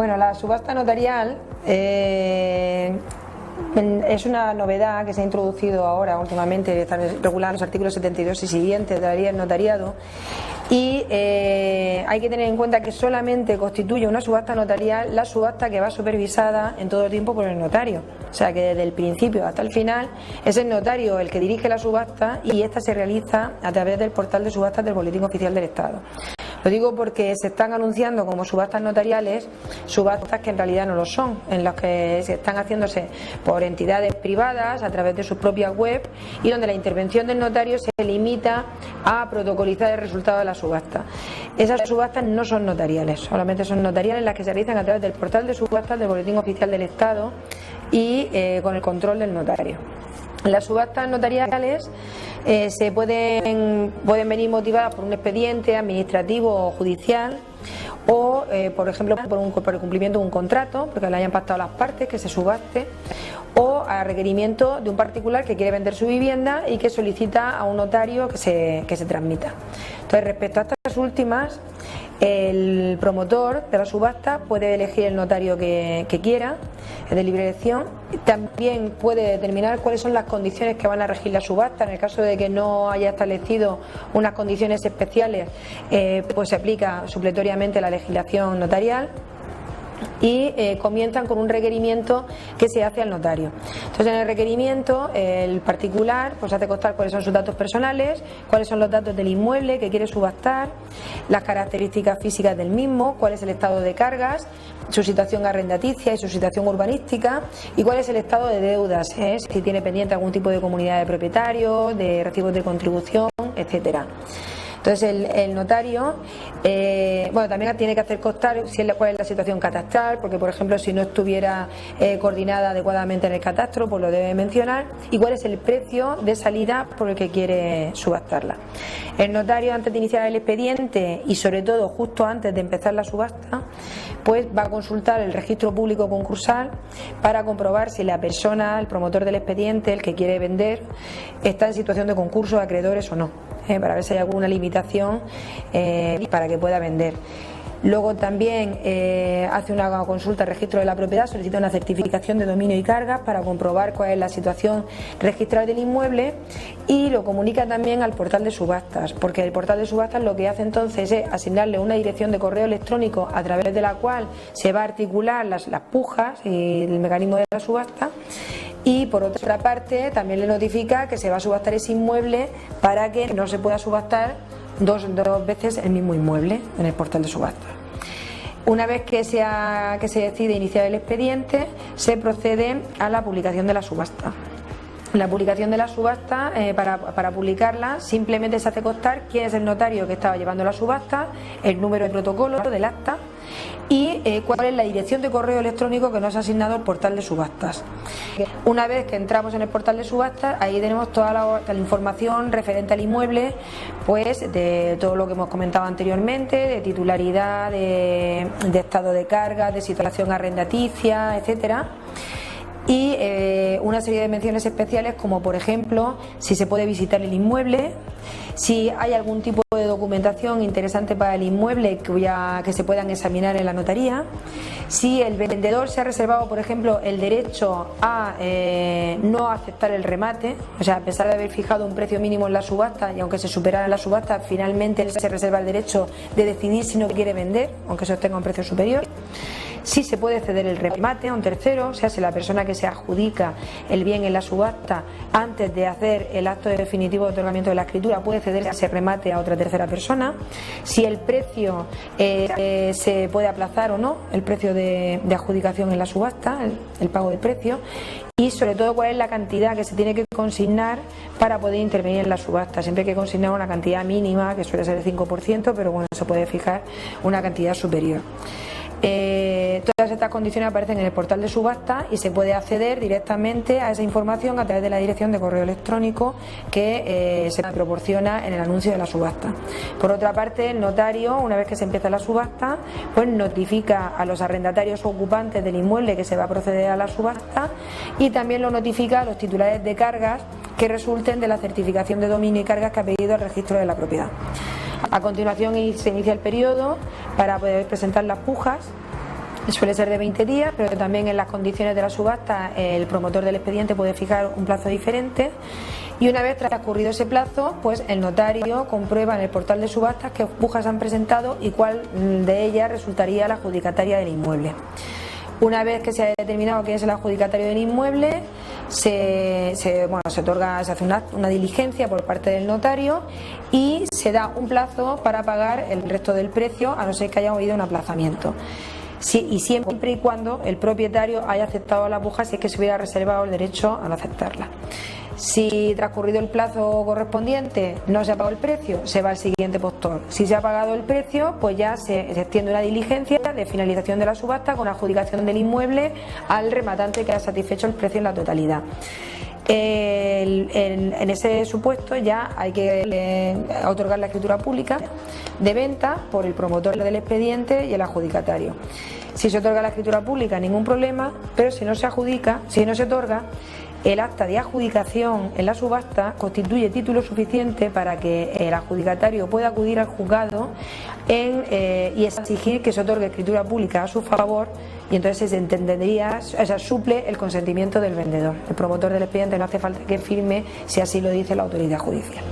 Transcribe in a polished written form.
Bueno, la subasta notarial es una novedad que se ha introducido ahora últimamente, están regulados los artículos 72 y siguientes de la ley del notariado, y hay que tener en cuenta que solamente constituye una subasta notarial la subasta que va supervisada en todo tiempo por el notario. O sea que desde el principio hasta el final es el notario el que dirige la subasta y esta se realiza a través del portal de subastas del Boletín Oficial del Estado. Lo digo porque se están anunciando como subastas notariales subastas que en realidad no lo son, en las que se están haciéndose por entidades privadas a través de sus propias web y donde la intervención del notario se limita a protocolizar el resultado de la subasta. Esas subastas no son notariales, solamente son notariales las que se realizan a través del portal de subastas del Boletín Oficial del Estado y con el control del notario. Las subastas notariales se pueden venir motivadas por un expediente administrativo o judicial o, por ejemplo, por el cumplimiento de un contrato, porque le hayan pactado las partes que se subaste, o a requerimiento de un particular que quiere vender su vivienda y que solicita a un notario que se transmita. Entonces, respecto a estas últimas, el promotor de la subasta puede elegir el notario que quiera, es de libre elección. También puede determinar cuáles son las condiciones que van a regir la subasta. En el caso de que no haya establecido unas condiciones especiales, pues se aplica supletoriamente la legislación notarial. Y comienzan con un requerimiento que se hace al notario. Entonces, en el requerimiento, el particular pues hace constar cuáles son sus datos personales, cuáles son los datos del inmueble que quiere subastar, las características físicas del mismo, cuál es el estado de cargas, su situación arrendaticia y su situación urbanística, y cuál es el estado de deudas, si tiene pendiente algún tipo de comunidad de propietarios, de recibos de contribución, etcétera. Entonces el notario también tiene que hacer constar cuál es la situación catastral, porque por ejemplo si no estuviera coordinada adecuadamente en el catastro, pues lo debe mencionar, y cuál es el precio de salida por el que quiere subastarla. El notario, antes de iniciar el expediente y sobre todo justo antes de empezar la subasta, pues va a consultar el registro público concursal para comprobar si la persona, el promotor del expediente, el que quiere vender, está en situación de concurso de acreedores o no, para ver si hay alguna limitación para que pueda vender. Luego también hace una consulta al registro de la propiedad, solicita una certificación de dominio y cargas para comprobar cuál es la situación registral del inmueble y lo comunica también al portal de subastas, porque el portal de subastas lo que hace entonces es asignarle una dirección de correo electrónico a través de la cual se va a articular las pujas y el mecanismo de la subasta. Y por otra parte también le notifica que se va a subastar ese inmueble para que no se pueda subastar dos veces el mismo inmueble en el portal de subastas. Una vez que se decide iniciar el expediente, se procede a la publicación de la subasta. La publicación de la subasta, para publicarla, simplemente se hace constar quién es el notario que estaba llevando la subasta, el número de protocolo del acta y cuál es la dirección de correo electrónico que nos ha asignado el portal de subastas. Una vez que entramos en el portal de subastas, ahí tenemos toda la información referente al inmueble, pues de todo lo que hemos comentado anteriormente, de titularidad, de estado de carga, de situación arrendaticia, etcétera. Y una serie de menciones especiales, como por ejemplo si se puede visitar el inmueble, si hay algún tipo de documentación interesante para el inmueble que se puedan examinar en la notaría, si el vendedor se ha reservado, por ejemplo, el derecho a no aceptar el remate, o sea, a pesar de haber fijado un precio mínimo en la subasta y aunque se superara la subasta, finalmente él se reserva el derecho de decidir si no quiere vender, aunque se obtenga un precio superior. Si se puede ceder el remate a un tercero, o sea, si la persona que se adjudica el bien en la subasta, antes de hacer el acto definitivo de otorgamiento de la escritura, puede ceder ese remate a otra tercera persona. Si el precio se puede aplazar o no, el precio de adjudicación en la subasta, el pago del precio. Y sobre todo cuál es la cantidad que se tiene que consignar para poder intervenir en la subasta. Siempre hay que consignar una cantidad mínima, que suele ser el 5%, pero bueno, se puede fijar una cantidad superior. Todas estas condiciones aparecen en el portal de subasta y se puede acceder directamente a esa información a través de la dirección de correo electrónico que se proporciona en el anuncio de la subasta. Por otra parte, el notario, una vez que se empieza la subasta, pues notifica a los arrendatarios o ocupantes del inmueble que se va a proceder a la subasta y también lo notifica a los titulares de cargas que resulten de la certificación de dominio y cargas que ha pedido el registro de la propiedad. A continuación se inicia el periodo para poder presentar las pujas Suele ser de 20 días, pero también en las condiciones de la subasta el promotor del expediente puede fijar un plazo diferente. Y una vez transcurrido ese plazo, pues el notario comprueba en el portal de subastas qué pujas han presentado y cuál de ellas resultaría la adjudicataria del inmueble. Una vez que se ha determinado quién es el adjudicatario del inmueble, se hace una diligencia por parte del notario y se da un plazo para pagar el resto del precio, a no ser que haya habido un aplazamiento. Sí, y siempre y cuando el propietario haya aceptado la puja, si es que se hubiera reservado el derecho a no aceptarla. Si transcurrido el plazo correspondiente no se ha pagado el precio, se va al siguiente postor. Si se ha pagado el precio, pues ya se extiende una diligencia de finalización de la subasta con adjudicación del inmueble al rematante que ha satisfecho el precio en la totalidad. En ese supuesto ya hay que otorgar la escritura pública de venta por el promotor del expediente y el adjudicatario. Si se otorga la escritura pública, ningún problema, pero si no se adjudica, si no se otorga, el acta de adjudicación en la subasta constituye título suficiente para que el adjudicatario pueda acudir al juzgado y exigir que se otorgue escritura pública a su favor, y entonces se entendería, suple el consentimiento del vendedor. El promotor del expediente no hace falta que firme si así lo dice la autoridad judicial.